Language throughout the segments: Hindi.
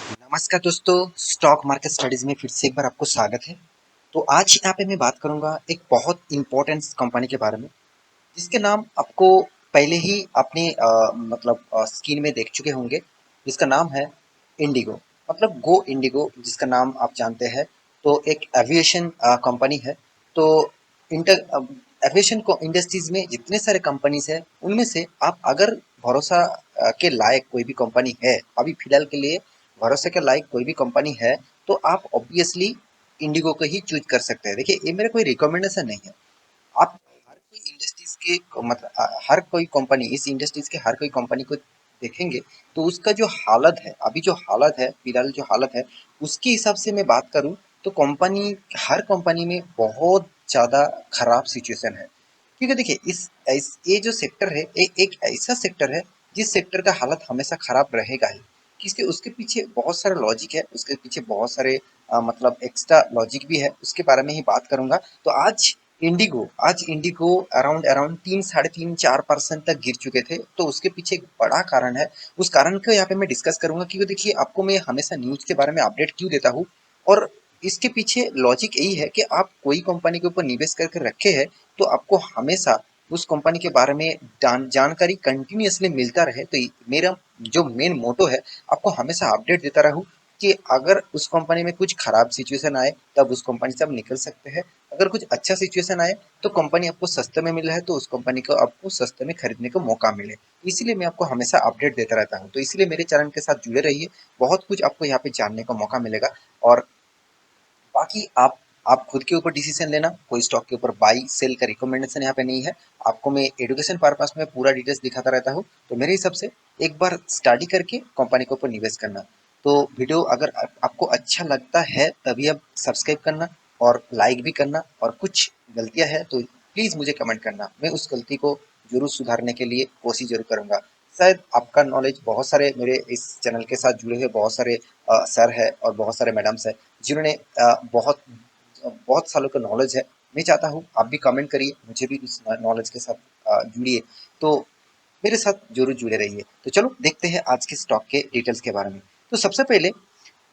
नमस्कार दोस्तों, स्टॉक मार्केट स्टडीज में फिर से एक बार आपको स्वागत है। तो आज यहाँ पे मैं बात करूंगा एक बहुत इंपॉर्टेंट कंपनी के बारे में, जिसके नाम आपको पहले ही अपने स्क्रीन में देख चुके होंगे, जिसका नाम है इंडिगो। मतलब गो इंडिगो, जिसका नाम आप जानते हैं। तो एक एविएशन कंपनी है। तो इंटर एविएशन को इंडस्ट्रीज में जितने सारे कंपनीज है, उनमें से आप अगर भरोसा के लायक कोई भी कंपनी है, अभी फिलहाल के लिए भरोसे के लायक कोई भी कंपनी है, तो आप ऑब्वियसली इंडिगो को ही चूज कर सकते हैं। देखिए, ये मेरा कोई रिकमेंडेशन नहीं है। आप हर कोई इंडस्ट्रीज के हर कोई कंपनी, इस इंडस्ट्रीज के हर कोई कंपनी को देखेंगे, तो उसका जो हालत है, अभी जो हालत है, फिलहाल जो हालत है, उसके हिसाब से मैं बात करूं, तो हर कंपनी में बहुत ज्यादा खराब सिचुएशन है। क्योंकि देखिए, ये जो सेक्टर है, एक ऐसा सेक्टर है जिस सेक्टर का हालत हमेशा खराब रहेगा ही। किसके उसके पीछे बहुत सारा लॉजिक है, उसके पीछे बहुत सारे एक्स्ट्रा लॉजिक भी है, उसके बारे में ही बात करूंगा। तो आज इंडिगो अराउंड अराउंड 3, 3.5, 4% तक गिर चुके थे। तो उसके पीछे एक बड़ा कारण है। उस कारण को यहाँ पे मैं डिस्कस करूंगा, क्योंकि देखिए, आपको मैं हमेशा न्यूज के बारे में अपडेट क्यों देता हूँ, और इसके पीछे लॉजिक यही है कि आप कोई कंपनी के ऊपर निवेश करके रखे हैं, तो आपको हमेशा उस कंपनी के बारे में जानकारी कंटिन्यूअसली मिलता रहे। तो मेरा जो मेन मोटो है, आपको हमेशा अपडेट देता रहूं, कि अगर उस कंपनी में कुछ खराब सिचुएशन आए, तब उस कंपनी से आप निकल सकते हैं। अगर कुछ अच्छा सिचुएशन आए, तो कंपनी आपको सस्ते में मिल रहा है, तो उस कंपनी को आपको सस्ते में खरीदने का मौका मिले। इसीलिए मैं आपको हमेशा अपडेट देता रहता हूँ। तो इसलिए मेरे चैनल के साथ जुड़े रहिए, बहुत कुछ आपको यहाँ पे जानने का मौका मिलेगा। और बाकी आप खुद के ऊपर डिसीजन लेना, कोई स्टॉक के ऊपर बाई सेल का रिकमेंडेशन यहाँ पे नहीं है। आपको मैं एजुकेशन पर्पस में पूरा डिटेल्स दिखाता रहता हूँ। तो मेरे हिसाब से एक बार स्टडी करके कंपनी के ऊपर निवेश करना। तो वीडियो अगर आपको अच्छा लगता है, तभी आप सब्सक्राइब करना और लाइक भी करना, और कुछ गलतियां है तो प्लीज मुझे कमेंट करना, मैं उस गलती को जरूर सुधारने के लिए कोशिश जरूर करूंगा। शायद आपका नॉलेज, बहुत सारे मेरे इस चैनल के साथ जुड़े हुए बहुत सारे सर है और बहुत सारे मैडम्स है, जिन्होंने बहुत बहुत सालों का नॉलेज है। मैं चाहता हूँ आप भी कमेंट करिए, मुझे भी उस नॉलेज के साथ जुड़िए। तो मेरे साथ जरूर जुड़े रहिए। तो चलो देखते हैं आज के स्टॉक के डिटेल्स के बारे में। तो सबसे पहले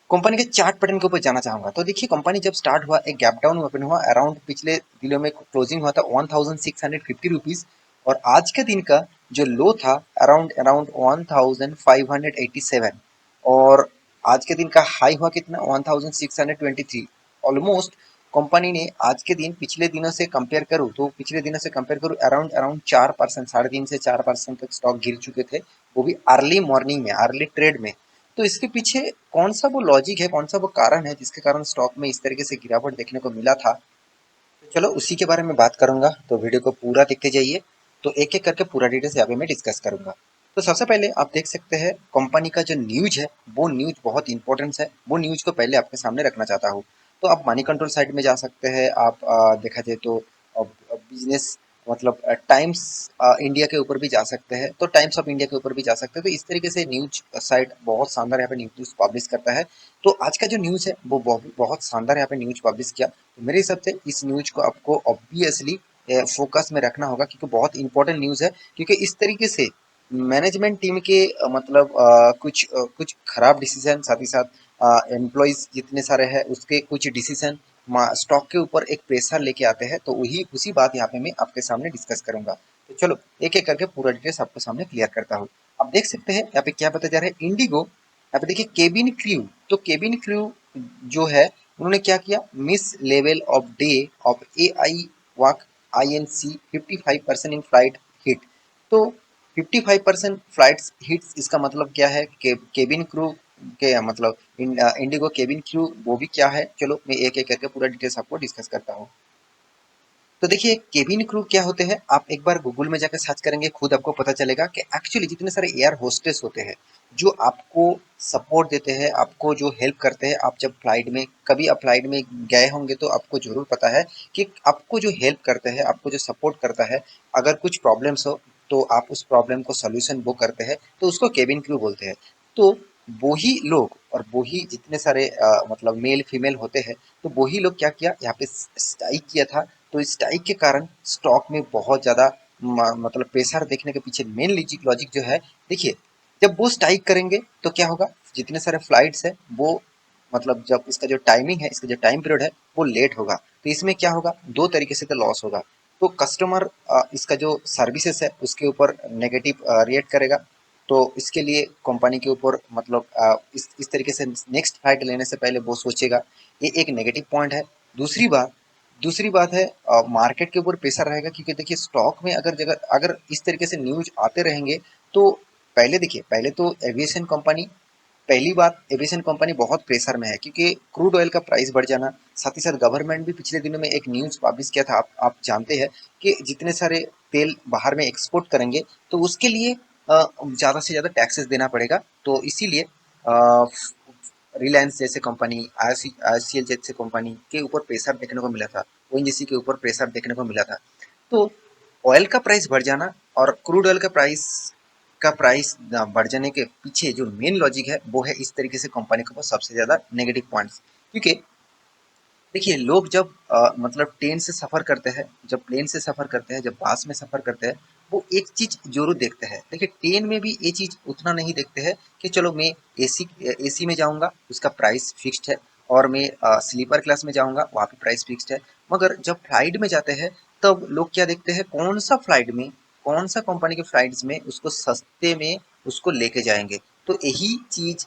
कंपनी के चार्ट पैटर्न के ऊपर जाना चाहूंगा। तो देखिए, कंपनी जब स्टार्ट हुआ, एक गैप डाउन ओपन हुआ अराउंड, पिछले दिनों में क्लोजिंग हुआ था 1650 रुपीज, और आज के दिन का जो लो था अराउंड अराउंड 1587, और आज के दिन का हाई हुआ कितना, 1623। ऑलमोस्ट कंपनी ने आज के दिन पिछले दिनों से कंपेयर करूँ, तो पिछले दिनों से कंपेयर करूँ अराउंड अराउंड 4%, 3.5 से 4% तक स्टॉक गिर चुके थे, वो भी अर्ली मॉर्निंग में, अर्ली ट्रेड में। तो इसके पीछे कौन सा वो लॉजिक है, कौन सा वो कारण है, जिसके कारण स्टॉक में इस तरीके से गिरावट देखने को मिला था। तो चलो उसी के बारे में बात करूंगा, तो वीडियो को पूरा देखते जाइए। तो एक एक करके पूरा डिटेल्स यहाँ पे मैं डिस्कस करूंगा। तो सबसे पहले आप देख सकते हैं, कंपनी का जो न्यूज है, वो न्यूज बहुत इंपॉर्टेंट है। वो न्यूज को पहले आपके सामने रखना चाहता हूँ। तो आप मनी कंट्रोल साइट में जा सकते हैं। आप देखा जाए तो बिजनेस, टाइम्स इंडिया के ऊपर भी जा सकते हैं, तो टाइम्स ऑफ इंडिया के ऊपर भी जा सकते हैं। तो इस तरीके से न्यूज साइट बहुत शानदार यहाँ पे न्यूज पब्लिश करता है। तो आज का जो न्यूज है, वो बहुत शानदार यहाँ पे न्यूज पब्लिश किया। तो मेरे हिसाब से इस न्यूज को आपको ऑब्वियसली फोकस में रखना होगा, क्योंकि बहुत इंपॉर्टेंट न्यूज है। क्योंकि इस तरीके से मैनेजमेंट टीम के कुछ खराब डिसीजन, साथ ही साथ एम्प्लॉयज जितने सारे हैं, उसके कुछ डिसीजन स्टॉक के ऊपर एक प्रेशर लेके आते हैं। तो वही उसी बात यहाँ पे मैं आपके सामने डिस्कस करूंगा। तो चलो एक एक करके पूरा डिटेल्स आपके सामने क्लियर करता हूँ। आप देख सकते हैं यहाँ पे क्या बताया जा रहा है, इंडिगो। यहाँ पे देखिए केबिन क्रू। तो केबिन क्रू जो है, उन्होंने क्या किया, miss level of day of ए आई वाक आई एन सी 55% इन फ्लाइट हिट। तो 55% फ्लाइट्स हिट्स, इसका मतलब क्या है, केबिन क्रू के इंडिगो केबिन क्रू वो भी क्या है, चलो मैं एक एक करके पूरा डिटेल्स आपको डिस्कस करता हूँ। तो देखिए, केबिन क्रू क्या होते हैं, आप एक बार गूगल में जाकर सर्च करेंगे, खुद आपको पता चलेगा कि एक्चुअली जितने सारे एयर होस्टेस होते हैं, जो आपको सपोर्ट देते हैं, आपको जो हेल्प करते हैं। आप जब फ्लाइट में, कभी आप फ्लाइट में गए होंगे, तो आपको जरूर पता है कि आपको जो हेल्प करते हैं, आपको जो सपोर्ट करता है, अगर कुछ प्रॉब्लम्स हो, तो आप उस प्रॉब्लम को सोल्यूशन वो करते हैं, तो उसको केबिन क्रू बोलते हैं। तो वही लोग और वही जितने सारे मेल फीमेल होते हैं, तो वही लोग क्या किया, यहाँ पे स्ट्राइक किया था। तो इस स्ट्राइक के कारण स्टॉक में बहुत ज़्यादा प्रेशर देखने के पीछे मेन लॉजिक जो है, देखिए, जब वो स्ट्राइक करेंगे तो क्या होगा, जितने सारे फ्लाइट्स है वो मतलब जब इसका जो टाइमिंग है, इसका जो टाइम पीरियड है वो लेट होगा, तो इसमें क्या होगा, दो तरीके से तो लॉस होगा। तो कस्टमर इसका जो सर्विसेज है उसके ऊपर नेगेटिव रिएक्ट करेगा। तो इसके लिए कंपनी के ऊपर मतलब इस तरीके से नेक्स्ट फ्लाइट लेने से पहले वो सोचेगा। ये एक नेगेटिव पॉइंट है। दूसरी बात दूसरी बात है मार्केट के ऊपर प्रेशर रहेगा, क्योंकि देखिए स्टॉक में अगर जगह अगर इस तरीके से न्यूज आते रहेंगे तो पहले देखिए, पहले तो एविएशन कंपनी, पहली बात एविएशन कंपनी बहुत प्रेशर में है, क्योंकि क्रूड ऑयल का प्राइस बढ़ जाना, साथ ही साथ गवर्नमेंट भी पिछले दिनों में एक न्यूज़ पब्लिश किया था, आप जानते हैं कि जितने सारे तेल बाहर में एक्सपोर्ट करेंगे तो उसके लिए ज़्यादा से ज़्यादा टैक्सेस देना पड़ेगा। तो इसीलिए रिलायंस जैसे कंपनी, आईसीएल जैसे कंपनी के ऊपर प्रेशर देखने को मिला था, ओएनजीसी के ऊपर प्रेशर देखने को मिला था। तो ऑयल का प्राइस बढ़ जाना और क्रूड ऑयल का प्राइस बढ़ जाने के पीछे जो मेन लॉजिक है वो है इस तरीके से कंपनी के ऊपर सबसे ज़्यादा नेगेटिव पॉइंट्स। क्योंकि देखिए लोग जब मतलब ट्रेन से सफ़र करते हैं, जब प्लेन से सफ़र करते हैं, जब बस में सफ़र करते हैं, वो एक चीज़ ज़रूर देखते हैं। देखिए ट्रेन में भी ये चीज़ उतना नहीं देखते हैं कि चलो मैं एसी में जाऊँगा, उसका प्राइस फिक्स्ड है, और मैं स्लीपर क्लास में जाऊँगा, वहाँ पे प्राइस फिक्स्ड है। मगर जब फ्लाइट में जाते हैं तब लोग क्या देखते हैं, कौन-सा फ्लाइट में, कौन-सा कंपनी के फ्लाइट्स में उसको सस्ते में उसको लेके जाएँगे। तो यही चीज़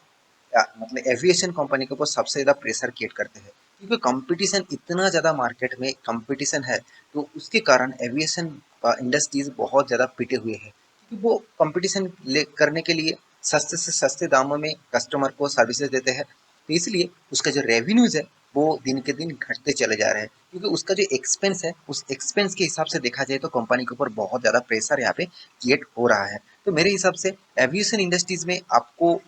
मतलब एविएशन कंपनी के ऊपर सबसे ज़्यादा प्रेशर क्रिएट करते हैं, क्योंकि कंपटीशन इतना ज़्यादा मार्केट में कंपटीशन है, तो उसके कारण एविएशन इंडस्ट्रीज बहुत ज़्यादा पिटे हुए हैं, क्योंकि वो कंपटीशन ले करने के लिए सस्ते से सस्ते दामों में कस्टमर को सर्विसेज देते हैं। तो इसलिए उसका जो रेवेन्यूज है वो दिन के दिन घटते चले जा रहे हैं, क्योंकि उसका जो एक्सपेंस है उस एक्सपेंस के हिसाब से देखा जाए तो कंपनी के ऊपर बहुत ज़्यादा प्रेशर यहाँ पे क्रिएट हो रहा है। तो मेरे हिसाब से एविएशन इंडस्ट्रीज में आपको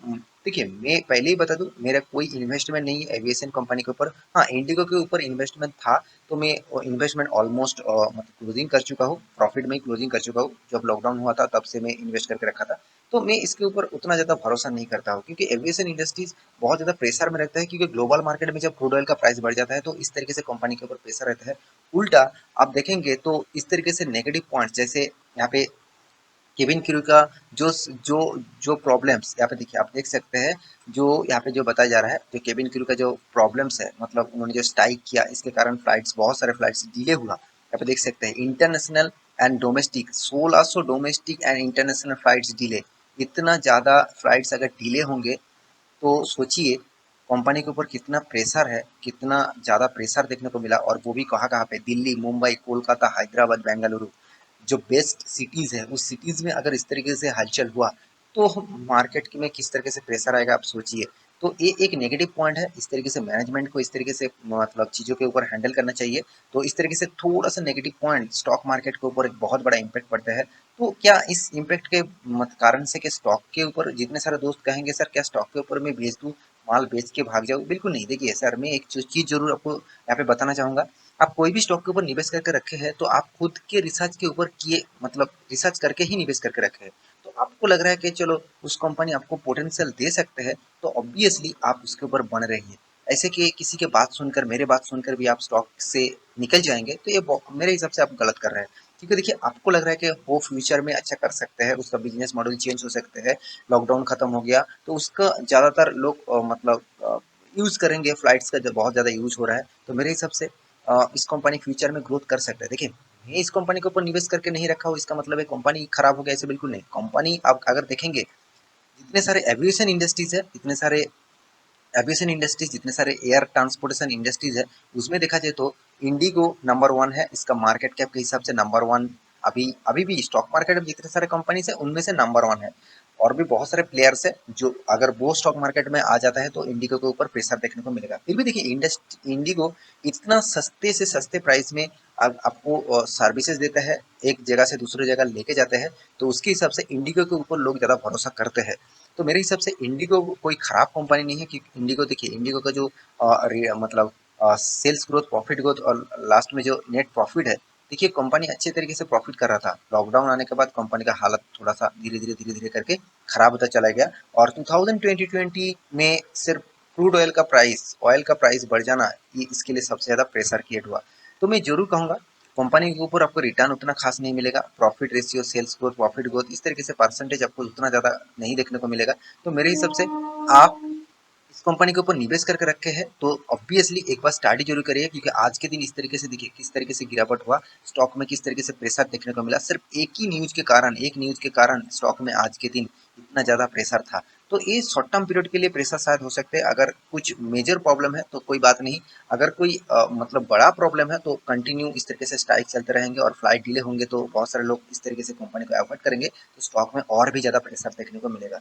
देखिए मैं पहले ही बता दूं, मेरा कोई इन्वेस्टमेंट नहीं है एविएशन कंपनी के ऊपर। हाँ, इंडिगो के ऊपर इन्वेस्टमेंट था, तो मैं इन्वेस्टमेंट ऑलमोस्ट मतलब क्लोजिंग कर चुका हूँ, प्रॉफिट में ही क्लोजिंग कर चुका हूँ। जब लॉकडाउन हुआ था तब से मैं इन्वेस्ट करके रखा था। तो मैं इसके ऊपर उतना ज़्यादा भरोसा नहीं करता हूँ, क्योंकि एविएशन इंडस्ट्रीज बहुत ज़्यादा प्रेशर में रहता है, क्योंकि ग्लोबल मार्केट में जब क्रूड ऑयल का प्राइस बढ़ जाता है तो इस तरीके से कंपनी के ऊपर प्रेशर रहता है। उल्टा आप देखेंगे तो इस तरीके से नेगेटिव पॉइंट्स, जैसे यहाँ पे केविन क्रू का जो जो जो प्रॉब्लम्स यहाँ पे देखिए, आप देख सकते हैं जो यहाँ पे जो बताया जा रहा है, जो केविन क्रू का जो प्रॉब्लम्स है, मतलब उन्होंने जो स्ट्राइक किया इसके कारण फ्लाइट्स, बहुत सारे फ्लाइट्स डिले हुआ। यहाँ पे देख सकते हैं international and domestic 1600 domestic and international flights delay. इतना ज़्यादा फ्लाइट्स अगर डिले होंगे तो सोचिए कंपनी के ऊपर कितना प्रेशर है, कितना ज़्यादा प्रेशर देखने को मिला, और वो भी कहाँ कहाँ पे, दिल्ली, मुंबई, कोलकाता, हैदराबाद, बेंगलुरु, जो बेस्ट सिटीज़ है उस सिटीज़ में अगर इस तरीके से हलचल हुआ तो मार्केट में किस तरीके से प्रेशर आएगा आप सोचिए। तो ये एक नेगेटिव पॉइंट है, इस तरीके से मैनेजमेंट को इस तरीके से मतलब चीज़ों के ऊपर हैंडल करना चाहिए। तो इस तरीके से थोड़ा सा नेगेटिव पॉइंट स्टॉक मार्केट के ऊपर एक बहुत बड़ा इम्पैक्ट पड़ता है। तो क्या इस इम्पैक्ट के कारण से कि स्टॉक के ऊपर जितने सारे दोस्त कहेंगे सर क्या स्टॉक के ऊपर मैं भेज दूँ, माल बेच के भाग जाऊँ, बिल्कुल नहीं। देखिए सर, मैं एक चीज़ जरूर आपको यहाँ पे बताना चाहूँगा, आप कोई भी स्टॉक के ऊपर निवेश करके रखे हैं तो आप खुद के रिसर्च के ऊपर किए, मतलब रिसर्च करके ही निवेश करके रखे हैं। तो आपको लग रहा है कि चलो उस कंपनी आपको पोटेंशियल दे सकते हैं, तो ऑब्वियसली आप उसके ऊपर बने रहिए। ऐसे कि किसी के बात सुनकर, मेरे बात सुनकर भी आप स्टॉक से निकल जाएंगे तो ये मेरे हिसाब से आप गलत कर रहे हैं। क्योंकि देखिए आपको लग रहा है कि वो फ्यूचर में अच्छा कर सकते हैं, उसका बिजनेस मॉडल चेंज हो सकते हैं, लॉकडाउन खत्म हो गया तो उसका ज़्यादातर लोग मतलब यूज़ करेंगे, फ्लाइट्स का जब बहुत ज़्यादा यूज हो रहा है, तो मेरे हिसाब से इस कंपनी फ्यूचर में ग्रोथ कर सकता है। देखिए मैं इस कंपनी के ऊपर निवेश करके नहीं रखा हूँ, इसका मतलब है कंपनी खराब हो गया, ऐसे बिल्कुल नहीं। कंपनी आप अगर देखेंगे, जितने सारे एविएशन इंडस्ट्रीज है, जितने सारे एयर ट्रांसपोर्टेशन इंडस्ट्रीज है, उसमें देखा जाए तो इंडिगो नंबर वन है, इसका मार्केट कैप के हिसाब से नंबर वन। अभी अभी भी स्टॉक मार्केट में जितने सारे कंपनीज है उनमें से नंबर वन है। और भी बहुत सारे प्लेयर्स है जो अगर वो स्टॉक मार्केट में आ जाता है तो इंडिगो के ऊपर प्रेशर देखने को मिलेगा। फिर भी देखिए इंडिगो इतना सस्ते से सस्ते प्राइस में आपको सर्विसेज देता है, एक जगह से दूसरी जगह लेके जाते हैं, तो उसके हिसाब से इंडिगो के ऊपर लोग ज़्यादा भरोसा करते हैं। तो मेरे हिसाब से इंडिगो कोई खराब कंपनी नहीं है, क्योंकि इंडिगो देखिए, इंडिगो का जो मतलब सेल्स ग्रोथ, प्रॉफिट ग्रोथ और लास्ट में जो नेट प्रॉफिट है, देखिए कंपनी अच्छे तरीके से प्रॉफिट कर रहा था। लॉकडाउन आने के बाद कंपनी का हालत थोड़ा सा धीरे धीरे करके खराब होता चला गया, और 2020 में सिर्फ क्रूड ऑयल का प्राइस बढ़ जाना, ये इसके लिए सबसे ज़्यादा प्रेशर क्रिएट हुआ। तो मैं जरूर कहूँगा कंपनी के ऊपर आपको रिटर्न उतना खास नहीं मिलेगा, profit ratio, sales growth, profit growth, इस तरीके से परसेंटेज आपको उतना ज़्यादा नहीं देखने को मिलेगा। तो मेरे हिसाब से आप इस कंपनी के ऊपर निवेश करके रखे हैं तो ऑब्वियसली एक बार स्टडी जरूर करिए, क्योंकि आज के दिन इस तरीके से देखिए किस तरीके से गिरावट हुआ, स्टॉक में किस तरीके से प्रेशर देखने को मिला, सिर्फ एक न्यूज के कारण स्टॉक में आज के दिन इतना ज्यादा प्रेशर था। तो ये शॉर्ट टर्म पीरियड के लिए प्रेशर शायद हो सकते हैं, अगर कुछ मेजर प्रॉब्लम है तो कोई बात नहीं। अगर कोई मतलब बड़ा प्रॉब्लम है तो कंटिन्यू इस तरीके से स्ट्राइक चलते रहेंगे और फ्लाइट डिले होंगे, तो बहुत सारे लोग इस तरीके से कंपनी को अवॉइड करेंगे, तो स्टॉक में और भी ज्यादा प्रेशर देखने को मिलेगा।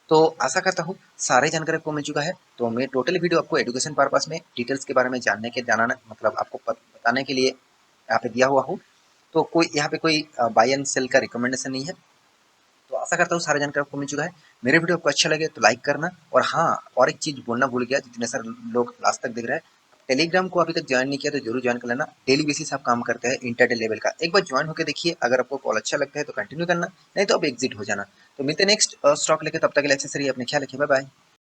तो आशा करता हूँ सारे जानकारी आपको मिल चुका है। तो मैं टोटल वीडियो आपको एजुकेशन पर्पस में डिटेल्स के बारे में जानना मतलब आपको बताने के लिए यहाँ पे दिया हुआ हूँ। तो कोई यहाँ पे कोई बाय एंड सेल का रिकमेंडेशन नहीं है। तो आशा करता हूँ सारा जानकारी आपको मिल चुका है। मेरे वीडियो आपको अच्छा लगे तो लाइक करना, और हाँ, और एक चीज बोलना भूल गया, जितने सारे लोग लास्ट तक देख रहे हैं, टेलीग्राम को अभी तक ज्वाइन नहीं किया तो जरूर ज्वाइन कर लेना। डेली बेसिस आप काम करते हैं इंटरडे लेवल का, एक बार ज्वाइन होकर देखिए, अगर आपको कॉल अच्छा लगता है तो कंटिन्यू करना, नहीं तो अब एग्जिट हो जाना। तो मिलते हैं नेक्स्ट स्टॉक लेके, तब तक के लिए अच्छे से रहिए, अपने ख्याल रखिए, बाय बाय।